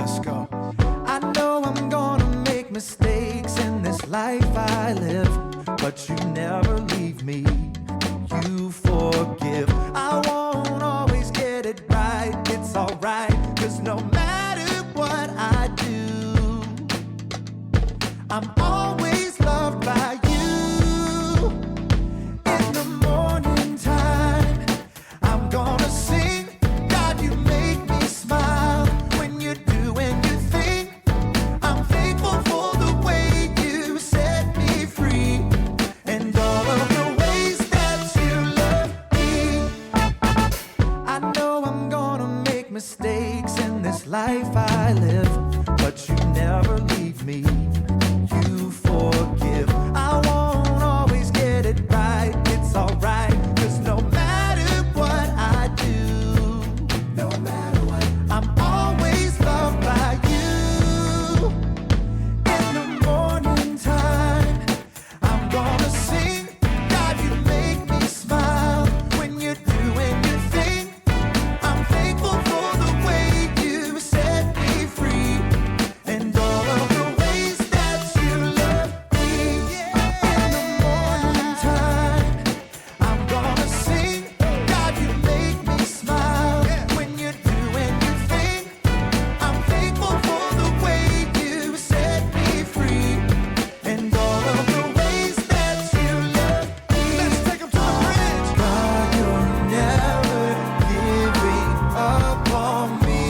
Let's go. I know I'm gonna make mistakes in this life I live, but you never leave me. You forgive. I won't always get it right. It's alright, 'cause no matter what I do, I'm always loved by you. In the morning time, I'm gonna sing. God, you make me smile when you're doing your thing. I'm thankful for the way you set me free, and all of the ways that you love me. I know I'm gonna make mistakes in this life I live, but you never leave me. You forgive. I won't always get it right. It's alright, 'cause no matter what I do, no matter what, I'm always loved by you. In the morning time, I'm gonna sing. God, you make me smile when you're doing your thing. I'm thankful for the way you set me free, and all of the ways that you love me. In the morning time, I'm gonna sing. God, you make me smile when you're doing your thing. I'm thankful for the way you set me free, and all of the ways that you love me. Let's take 'em to the bridge. God, you're never giving up on me.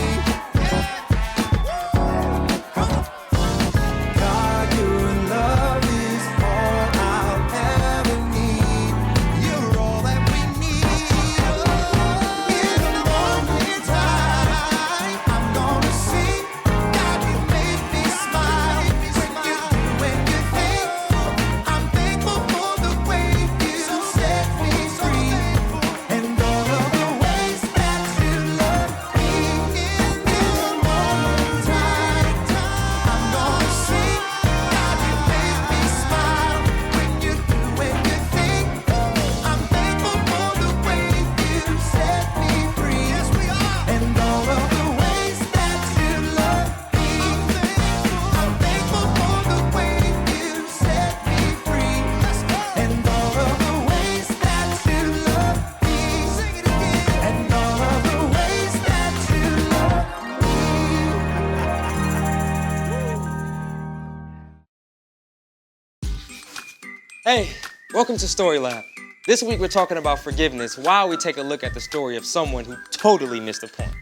God, your love is all I'll ever need. You're all that we need. In the morning time, I'm gonna sing. God, you make me smile when you're doing your thing. I'm thankful for the way you set me free, and all of the ways that you love me. In the morning time, I'm gonna sing. God, you make me smile when you're doing your thing. I'm thankful for the way you set me free. Yes, we are. And all of the ways that you love me. I'm thankful for the way you set me free. And all of the ways that you love me. Sing it again. And all of the ways that you love me. Hey, welcome to Story Lab. This week we're talking about forgiveness while we take a look at the story of someone who totally missed the point.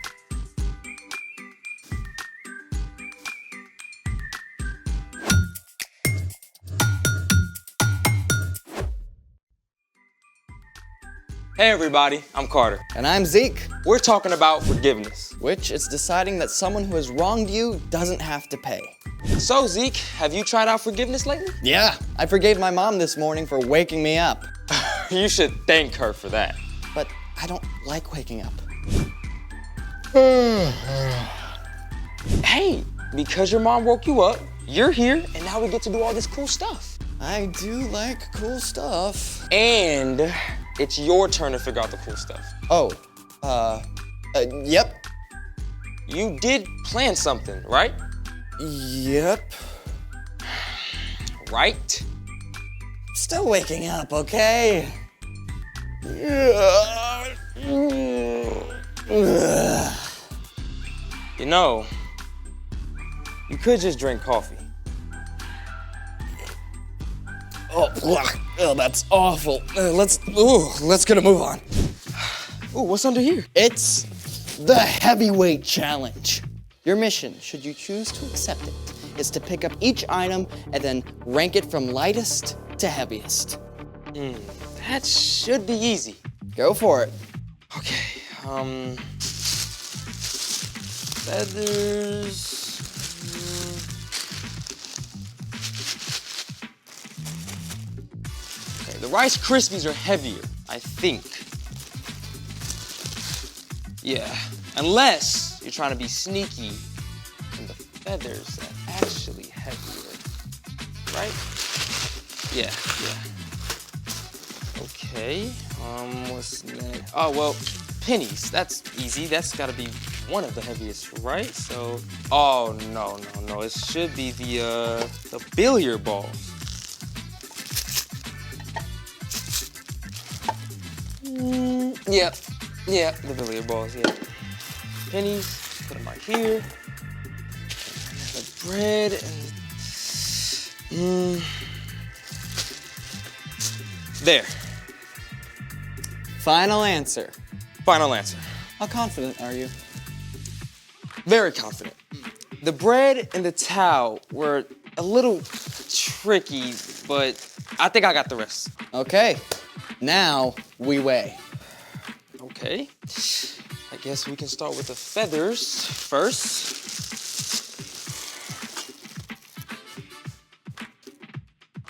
Hey everybody, I'm Carter. And I'm Zeke, We're talking about forgiveness. which is deciding that someone who has wronged you doesn't have to pay. So Zeke, have you tried out forgiveness lately? Yeah, I forgave my mom this morning for waking me up. You should thank her for that. But I don't like waking up. Hey, because your mom woke you up, you're here, and now we get to do all this cool stuff. I do like cool stuff. And it's your turn to figure out the cool stuff. Oh, yep. You did plan something, right? Yep. Right? Still waking up, okay? You know, you could just drink coffee. Oh, that's awful. Let's get a move on. Ooh, what's under here? It's the heavyweight challenge. Your mission, should you choose to accept it, is to pick up each item and then rank it from lightest to heaviest. That should be easy. Go for it. Okay, feathers. Okay, the Rice Krispies are heavier, I think. Yeah, unless you're trying to be sneaky and the feathers are actually heavier, right? Yeah. Okay, what's next? Oh, well, pennies, that's easy. That's gotta be one of the heaviest, right? So, oh no, it should be the billiard balls. Yep, the billiard balls, yeah. Pennies, put them right here. The bread and there. Final answer. Final answer. How confident are you? Very confident. The bread and the towel were a little tricky, but I think I got the rest. Okay, now we weigh. Okay. I guess we can start with the feathers first.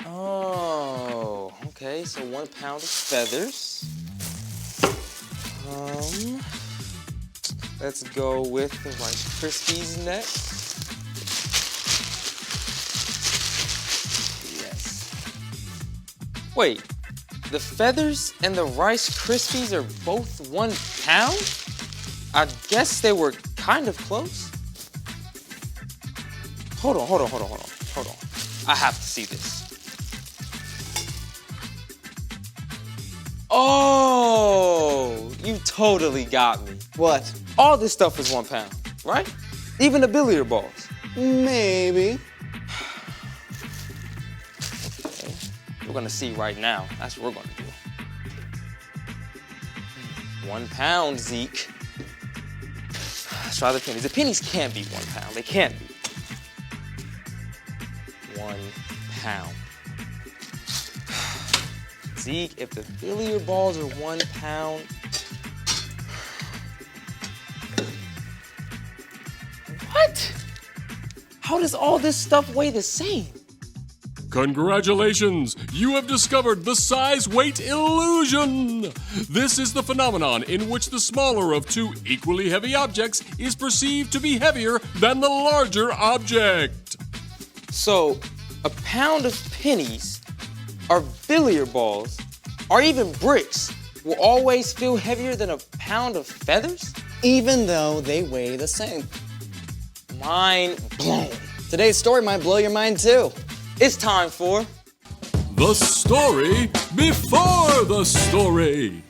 Oh, okay, so 1 pound of feathers. Let's go with the Rice Krispies next. Yes. Wait, the feathers and the Rice Krispies are both 1 pound? I guess they were kind of close. Hold on. I have to see this. Oh, you totally got me. What? All this stuff is 1 pound, right? Even the billiard balls. Maybe. Okay. We're gonna see right now. That's what we're gonna do. 1 pound, Zeke. Let's try the pennies. The pennies can't be 1 pound. They can't be. 1 pound. Zeke, if the billiard balls are 1 pound, what? How does all this stuff weigh the same? Congratulations! You have discovered the size-weight illusion! This is the phenomenon in which the smaller of two equally heavy objects is perceived to be heavier than the larger object. So, a pound of pennies, or billiard balls, or even bricks will always feel heavier than a pound of feathers? Even though they weigh the same. Mind blown. Today's story might blow your mind too. It's time for The story before the story.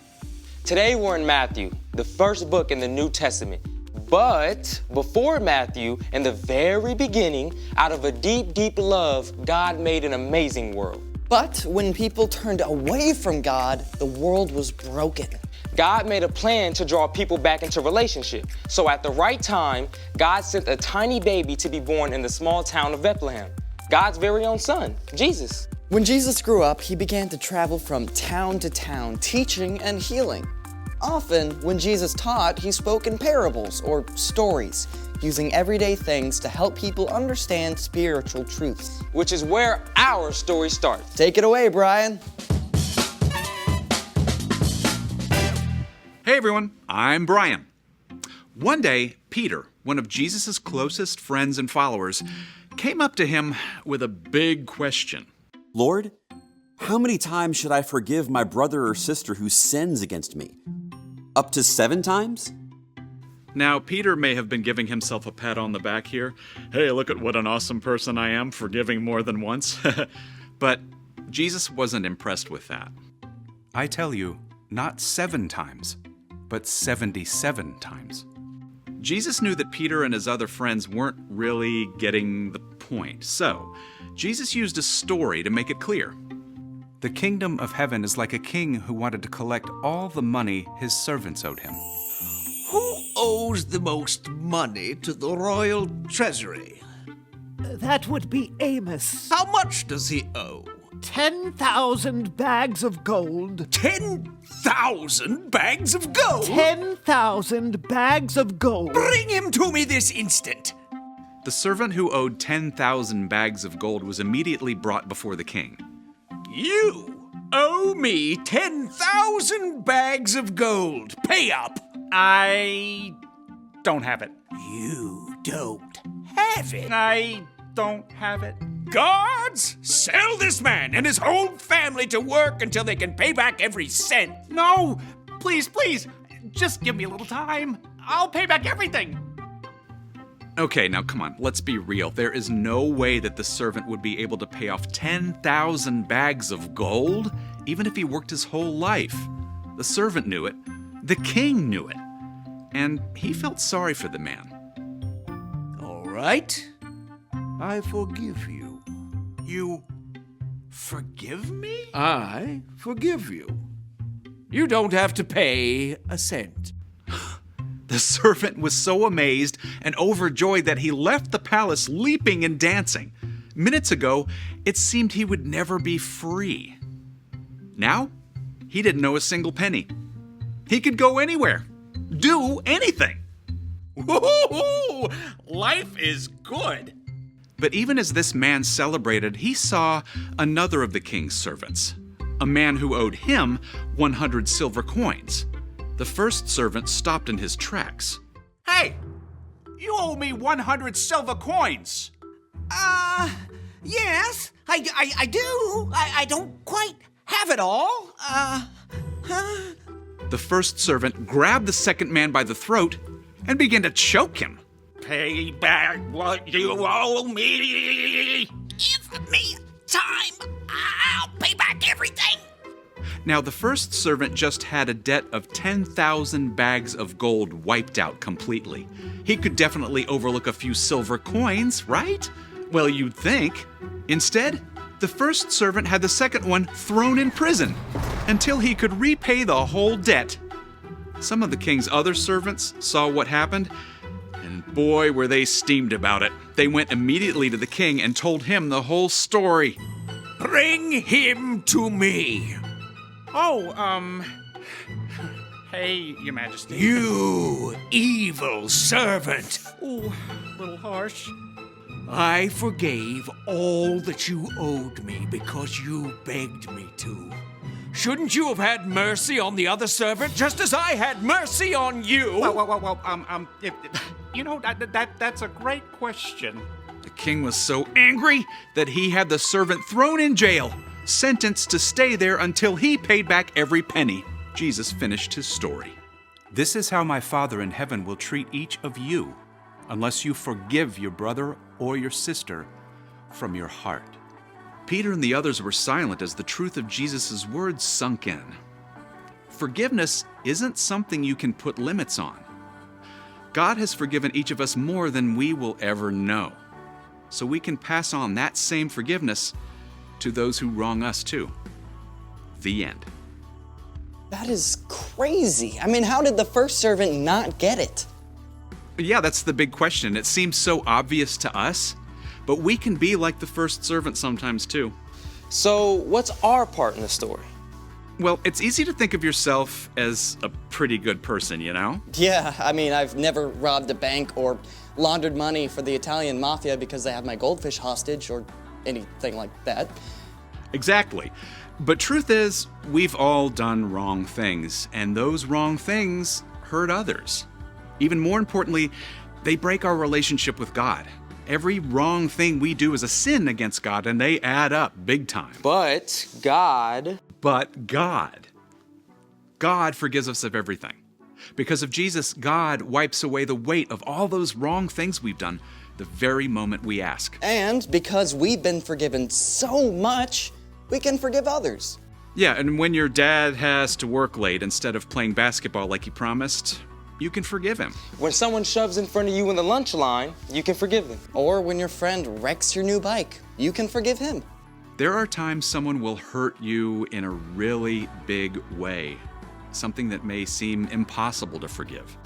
Today we're in Matthew, the first book in the New Testament. But before Matthew, in the very beginning, out of a deep, deep love, God made an amazing world. But when people turned away from God, the world was broken. God made a plan to draw people back into relationship. So at the right time, God sent a tiny baby to be born in the small town of Bethlehem. God's very own son, Jesus. When Jesus grew up, he began to travel from town to town, teaching and healing. Often, when Jesus taught, he spoke in parables or stories, using everyday things to help people understand spiritual truths. Which is where our story starts. Take it away, Brian. Hey everyone, I'm Brian. One day, Peter, one of Jesus' closest friends and followers, came up to him with a big question. Lord, how many times should I forgive my brother or sister who sins against me? Up to 7 times? Now, Peter may have been giving himself a pat on the back here. Hey, look at what an awesome person I am, forgiving more than once. But Jesus wasn't impressed with that. I tell you, not 7 times, but 77 times. Jesus knew that Peter and his other friends weren't really getting the point. So, Jesus used a story to make it clear. The kingdom of heaven is like a king who wanted to collect all the money his servants owed him. Who owes the most money to the royal treasury? That would be Amos. How much does he owe? 10,000 bags of gold. 10,000 bags of gold? 10,000 bags of gold. Bring him to me this instant. The servant who owed 10,000 bags of gold was immediately brought before the king. You owe me 10,000 bags of gold. Pay up. I don't have it. You don't have it. I don't have it. Guards, sell this man and his whole family to work until they can pay back every cent. No! Please, just give me a little time. I'll pay back everything. Okay, now come on, let's be real. There is no way that the servant would be able to pay off 10,000 bags of gold, even if he worked his whole life. The servant knew it. The king knew it. And he felt sorry for the man. All right. I forgive you. You forgive me? I forgive you. You don't have to pay a cent. The servant was so amazed and overjoyed that he left the palace leaping and dancing. Minutes ago, it seemed he would never be free. Now, he didn't owe a single penny. He could go anywhere, do anything. Woo-hoo-hoo! Life is good. But even as this man celebrated, he saw another of the king's servants, a man who owed him 100 silver coins. The first servant stopped in his tracks. Hey, you owe me 100 silver coins. Yes, I do. I don't quite have it all. The first servant grabbed the second man by the throat and began to choke him. Pay back what you owe me. Give me time. I'll pay back everything. Now, the first servant just had a debt of 10,000 bags of gold wiped out completely. He could definitely overlook a few silver coins, right? Well, you'd think. Instead, the first servant had the second one thrown in prison until he could repay the whole debt. Some of the king's other servants saw what happened, and boy, were they steamed about it. They went immediately to the king and told him the whole story. Bring him to me. Hey, Your Majesty. You evil servant. Ooh, a little harsh. I forgave all that you owed me because you begged me to. Shouldn't you have had mercy on the other servant just as I had mercy on you? That's a great question. The king was so angry that he had the servant thrown in jail, sentenced to stay there until he paid back every penny. Jesus finished his story. This is how my Father in heaven will treat each of you, unless you forgive your brother or your sister from your heart. Peter and the others were silent as the truth of Jesus' words sunk in. Forgiveness isn't something you can put limits on. God has forgiven each of us more than we will ever know, so we can pass on that same forgiveness to those who wrong us too. The end. That is crazy. I mean, how did the first servant not get it? Yeah, that's the big question. It seems so obvious to us, but we can be like the first servant sometimes too. So, what's our part in the story? Well, it's easy to think of yourself as a pretty good person, you know? Yeah, I mean, I've never robbed a bank or laundered money for the Italian mafia because they have my goldfish hostage or anything like that. Exactly. But truth is, we've all done wrong things, and those wrong things hurt others. Even more importantly, they break our relationship with God. Every wrong thing we do is a sin against God, and they add up big time. But God forgives us of everything. Because of Jesus, God wipes away the weight of all those wrong things we've done the very moment we ask. And because we've been forgiven so much, we can forgive others. Yeah, and when your dad has to work late instead of playing basketball like he promised, you can forgive him. when someone shoves in front of you in the lunch line, you can forgive them. Or when your friend wrecks your new bike, you can forgive him. There are times someone will hurt you in a really big way, something that may seem impossible to forgive.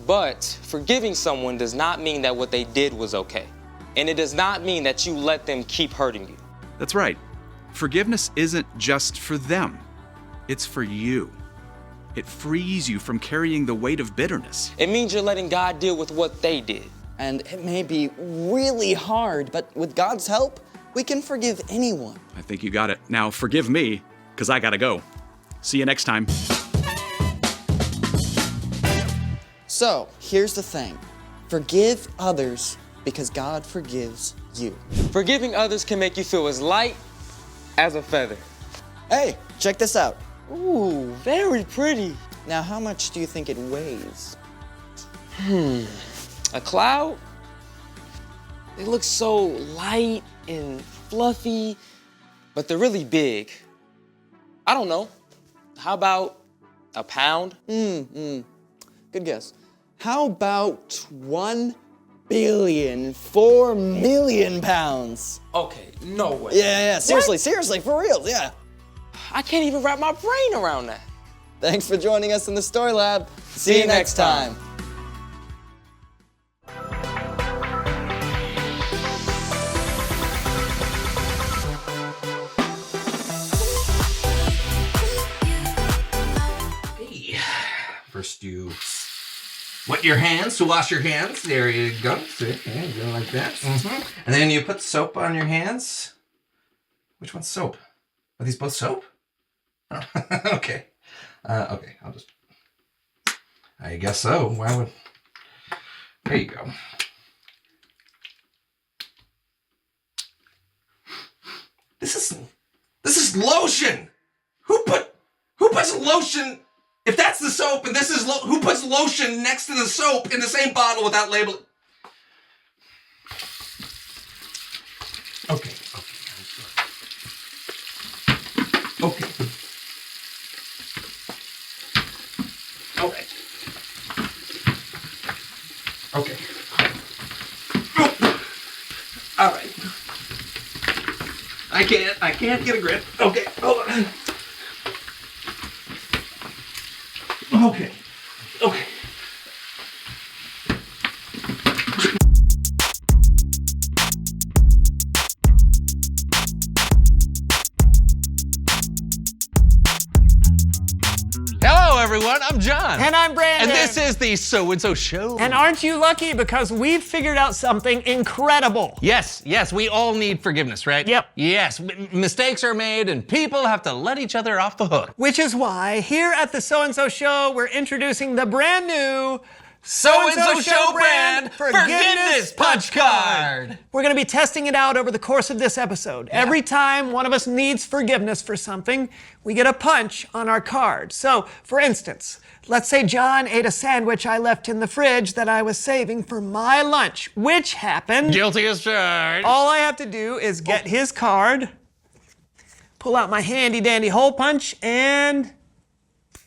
But forgiving someone does not mean that what they did was okay. And it does not mean that you let them keep hurting you. That's right. Forgiveness isn't just for them. It's for you. It frees you from carrying the weight of bitterness. It means you're letting God deal with what they did. And it may be really hard, but with God's help, we can forgive anyone. I think you got it. Now forgive me, because I gotta go. See you next time. So, here's the thing. Forgive others because God forgives you. Forgiving others can make you feel as light as a feather. Hey, check this out. Ooh, very pretty. Now, how much do you think it weighs? A cloud? They look so light and fluffy, but they're really big. I don't know. How about a pound? Good guess. How about 1,000,000,004,000,000 pounds? Okay, no way. Yeah, seriously, for real, yeah. I can't even wrap my brain around that. Thanks for joining us in the Story Lab. See you next time. First you wet your hands to wash your hands. There you go. See, yeah, you go like that. And then you put soap on your hands. Which one's soap? Are these both soap? Oh, okay. Okay, I'll just... I guess so. Why would... There you go. This is lotion! Who puts lotion... If that's the soap and this is who puts lotion next to the soap in the same bottle without labeling? Okay. Okay. Okay. All right. I can't get a grip. Okay, hold on. Okay. Okay. Hello, everyone. I'm John. And I'm Brandon. And this is the So and So Show. And aren't you lucky because we've figured out something incredible. Yes, we all need forgiveness, right? Yep. Yes, mistakes are made and people have to let each other off the hook. Which is why here at the So and So Show, we're introducing the brand new So-and-so Show brand Forgiveness Punch Card. We're going to be testing it out over the course of this episode. Yeah. Every time one of us needs forgiveness for something, we get a punch on our card. So, for instance, let's say John ate a sandwich I left in the fridge that I was saving for my lunch, which happened. Guilty as charged. All I have to do is get his card, pull out my handy-dandy hole punch, and...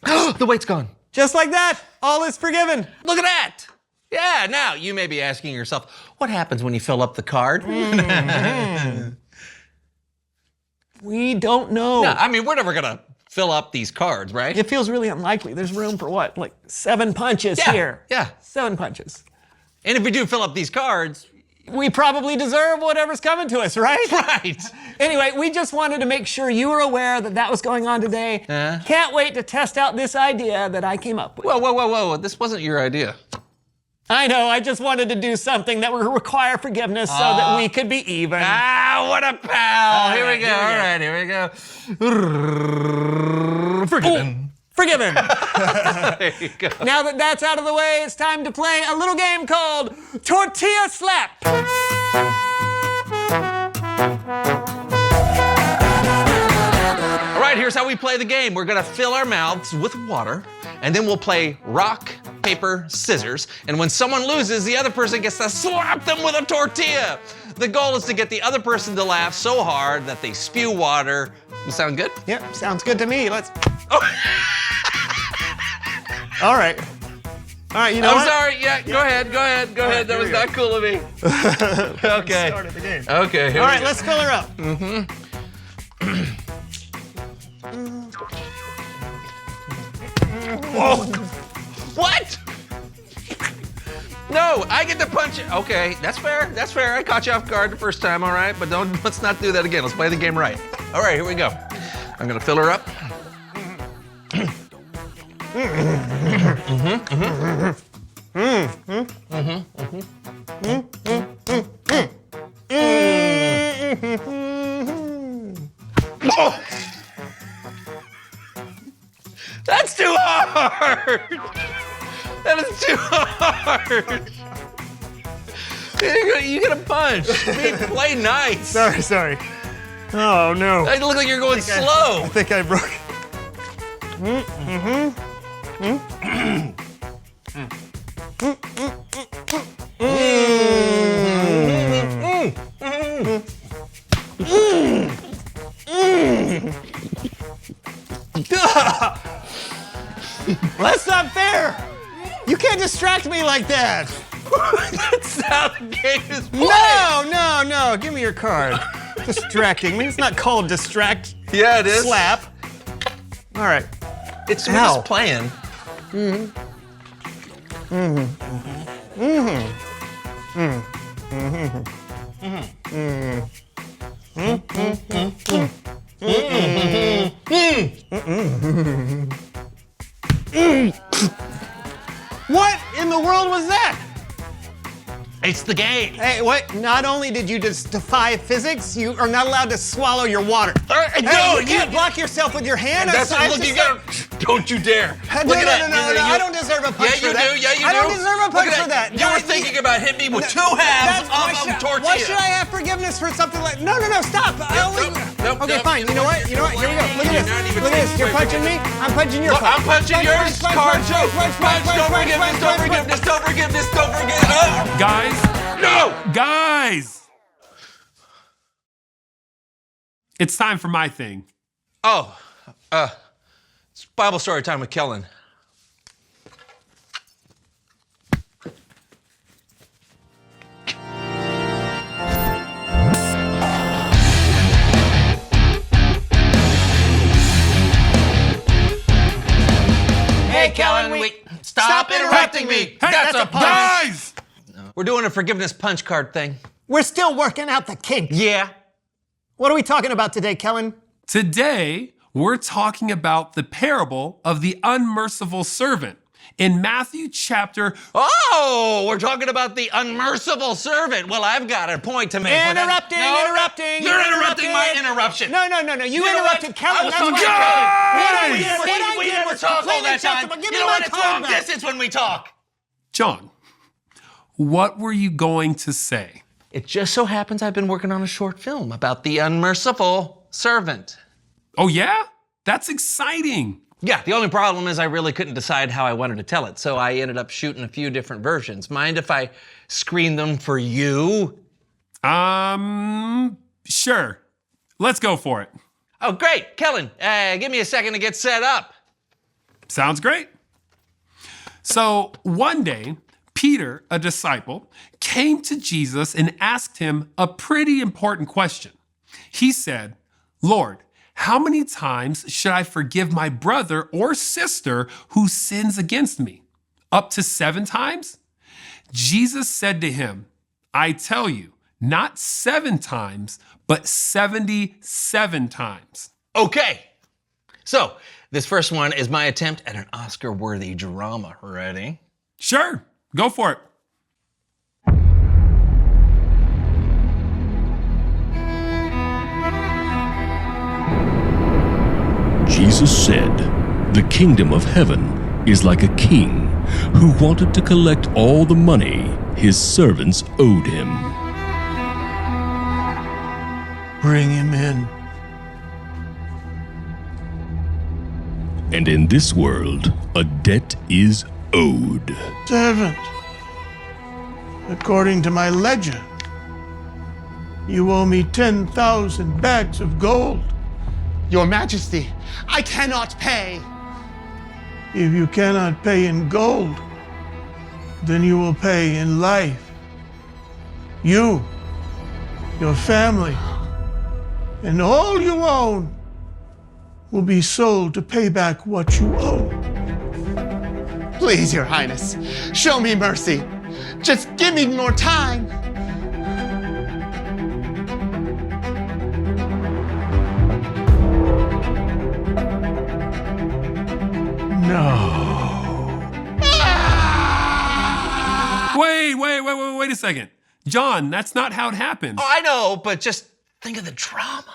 The weight's gone. Just like that, all is forgiven. Look at that. Yeah, now you may be asking yourself, what happens when you fill up the card? We don't know. No, I mean, we're never gonna fill up these cards, right? It feels really unlikely. There's room for what, like 7 punches here? Yeah. 7 punches. And if we do fill up these cards, we probably deserve whatever's coming to us, right? Right. Anyway, we just wanted to make sure you were aware that that was going on today. Can't wait to test out this idea that I came up with. Whoa. This wasn't your idea. I know, I just wanted to do something that would require forgiveness so that we could be even. Ah, what a pal. Here we go. All right, here we go. Forgiven. Forgiven. There you go. Now that that's out of the way, it's time to play a little game called Tortilla Slap. All right, here's how we play the game. We're gonna fill our mouths with water, and then we'll play rock, paper, scissors. And when someone loses, the other person gets to slap them with a tortilla. The goal is to get the other person to laugh so hard that they spew water. Sound good? Yep, sounds good to me. Let's... Oh. All right. All right, you know what? I'm sorry. Yeah, go ahead. Right, that was not cool of me. Okay. Started the game. Okay. All right, let's fill her up. Whoa. What? No, I get to punch it. Okay, that's fair. I caught you off guard the first time, all right? But let's not do that again. Let's play the game right. All right, here we go. I'm gonna fill her up. Oh! That's too hard! That is too hard! You get a punch. Play nice. Sorry. Oh, no. It looks like you're going slow. I think I broke it. That's not fair. You can't distract me like that. That's how the game is played. No. Give me your card. Distracting me. It's not called distract. Yeah, it is. Slap. All right. It's we're just playing. What in the world was that? It's the game. Hey, what? Not only did you just defy physics, you are not allowed to swallow your water. No, you can't block yourself with your hand. That's look, you got. Don't you dare. No, I don't deserve a punch for that. Yeah, you do. I don't deserve a punch for that. You were thinking about hitting me with two halves of tortilla. Why should I have forgiveness for something like? No, stop. Okay, fine. You know what? Here we go. Look at this. Look at this. You're punching me. I'm punching your punch. I'm punching yours. Card show. Punch. Don't forgiveness. Guys. No. Guys. It's time for my thing. Oh, it's Bible story time with Kellen. Hey, Kellen, stop interrupting me. Hey, That's a punch. Guys! We're doing a forgiveness punch card thing. We're still working out the kinks. Yeah. What are we talking about today, Kellen? Today, we're talking about the parable of the unmerciful servant in Matthew chapter. Oh, we're talking about the unmerciful servant. Well, I've got a point to make. Interrupting. You're interrupting my interruption. No. You interrupted Kellen. I was talking we never talk all that time. You know what? It's long distance when we talk. John, what were you going to say? It just so happens I've been working on a short film about the unmerciful servant. Oh, yeah? That's exciting. Yeah, the only problem is I really couldn't decide how I wanted to tell it, so I ended up shooting a few different versions. Mind if I screen them for you? Sure. Let's go for it. Oh, great. Kellen, give me a second to get set up. Sounds great. So one day, Peter, a disciple, came to Jesus and asked him a pretty important question. He said, Lord, how many times should I forgive my brother or sister who sins against me? Up to 7 times? Jesus said to him, I tell you, not 7 times, but 77 times. Okay. So, this first one is my attempt at an Oscar-worthy drama. Ready? Sure. Go for it. Jesus said, "The kingdom of heaven is like a king who wanted to collect all the money his servants owed him." Bring him in. And in this world, a debt is owed. Servant, according to my ledger, you owe me 10,000 bags of gold. Your Majesty, I cannot pay. If you cannot pay in gold, then you will pay in life. You, your family, and all you own will be sold to pay back what you owe. Please, Your Highness, show me mercy. Just give me more time. Wait a second. John, that's not how it happened. Oh, I know, but just think of the drama.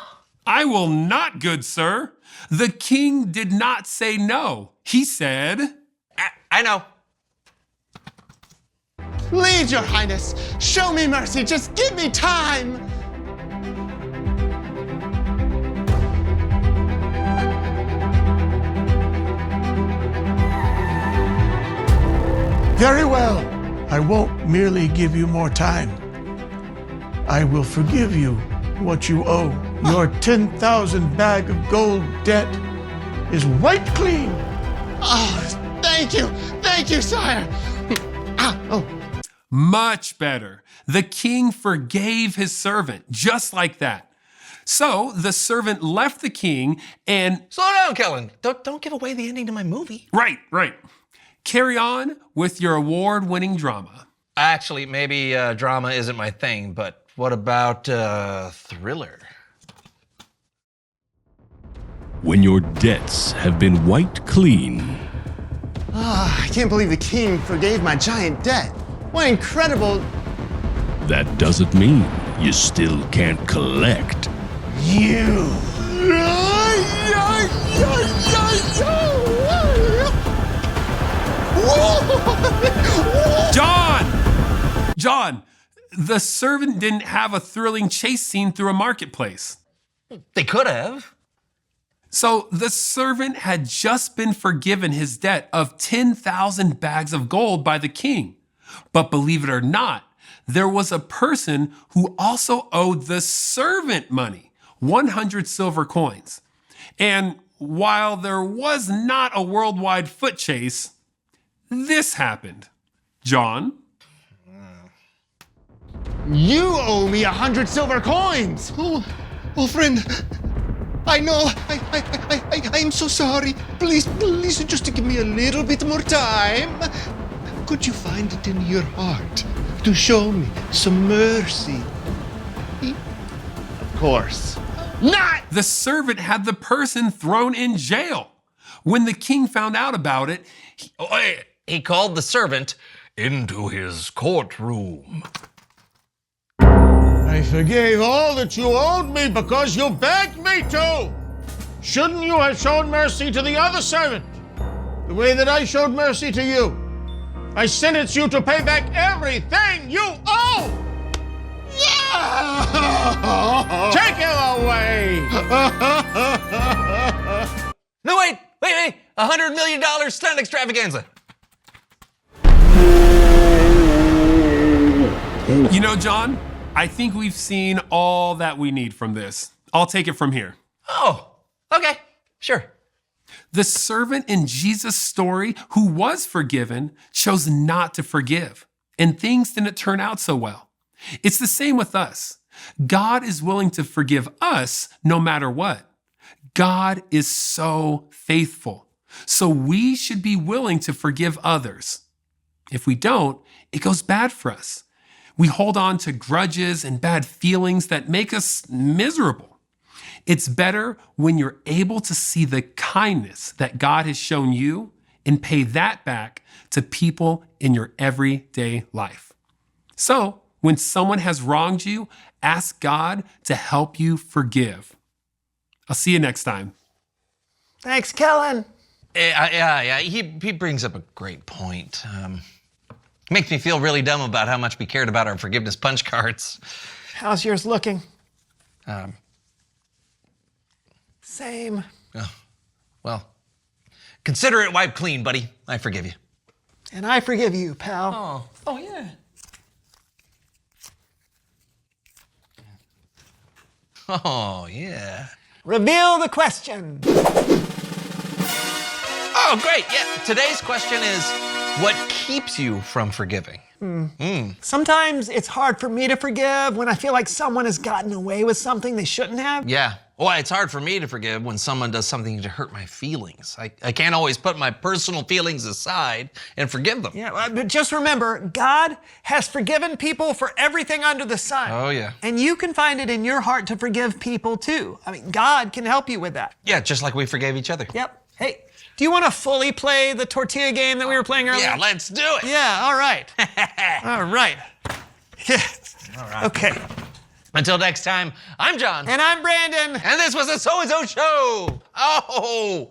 I will not, good sir. The king did not say no. He said... I know. Please, Your Highness, show me mercy. Just give me time. Very well. I won't merely give you more time. I will forgive you what you owe. Your 10,000 bag of gold debt is wiped clean. Oh, thank you, sire. Much better. The king forgave his servant, just like that. So the servant left the king and... Slow down, Kellen. Don't give away the ending to my movie. Right. Carry on with your award-winning drama. Actually, maybe drama isn't my thing, but what about thriller? When your debts have been wiped clean, I can't believe the king forgave my giant debt. What incredible... that doesn't mean you still can't collect. You... John, the servant didn't have a thrilling chase scene through a marketplace. They could have. So the servant had just been forgiven his debt of 10,000 bags of gold by the king. But believe it or not, there was a person who also owed the servant money, 100 silver coins. And while there was not a worldwide foot chase, this happened. John? You owe me 100 silver coins. Oh, friend. I know. I'm so sorry. Please, just give me a little bit more time. Could you find it in your heart to show me some mercy? Of course. Not! The servant had the person thrown in jail. When the king found out about it, he called the servant into his courtroom. I forgave all that you owed me because you begged me to. Shouldn't you have shown mercy to the other servant the way that I showed mercy to you? I sentence you to pay back everything you owe. Yeah! Take him away. No, wait. $100 million stunt extravaganza. You know, John, I think we've seen all that we need from this. I'll take it from here. Oh, okay, sure. The servant in Jesus' story who was forgiven chose not to forgive, and things didn't turn out so well. It's the same with us. God is willing to forgive us no matter what. God is so faithful. So we should be willing to forgive others. If we don't, it goes bad for us. We hold on to grudges and bad feelings that make us miserable. It's better when you're able to see the kindness that God has shown you and pay that back to people in your everyday life. So, when someone has wronged you, ask God to help you forgive. I'll see you next time. Thanks, Kellen. Yeah. He brings up a great point. Makes me feel really dumb about how much we cared about our forgiveness punch cards. How's yours looking? Same. Well, consider it wiped clean, buddy. I forgive you. And I forgive you, pal. Oh yeah. Oh, yeah. Reveal the question. Oh, great. Yeah, today's question is, what keeps you from forgiving? Sometimes it's hard for me to forgive when I feel like someone has gotten away with something they shouldn't have. Yeah. Well, it's hard for me to forgive when someone does something to hurt my feelings. I can't always put my personal feelings aside and forgive them. Yeah, but just remember, God has forgiven people for everything under the sun. Oh, yeah. And you can find it in your heart to forgive people too. I mean, God can help you with that. Yeah, just like we forgave each other. Yep. Hey, do you want to fully play the tortilla game that we were playing earlier? Yeah, let's do it. Yeah, all right. All right. Yeah. All right. Okay. Until next time, I'm John. And I'm Brandon. And this was the So-and-So Show. Oh,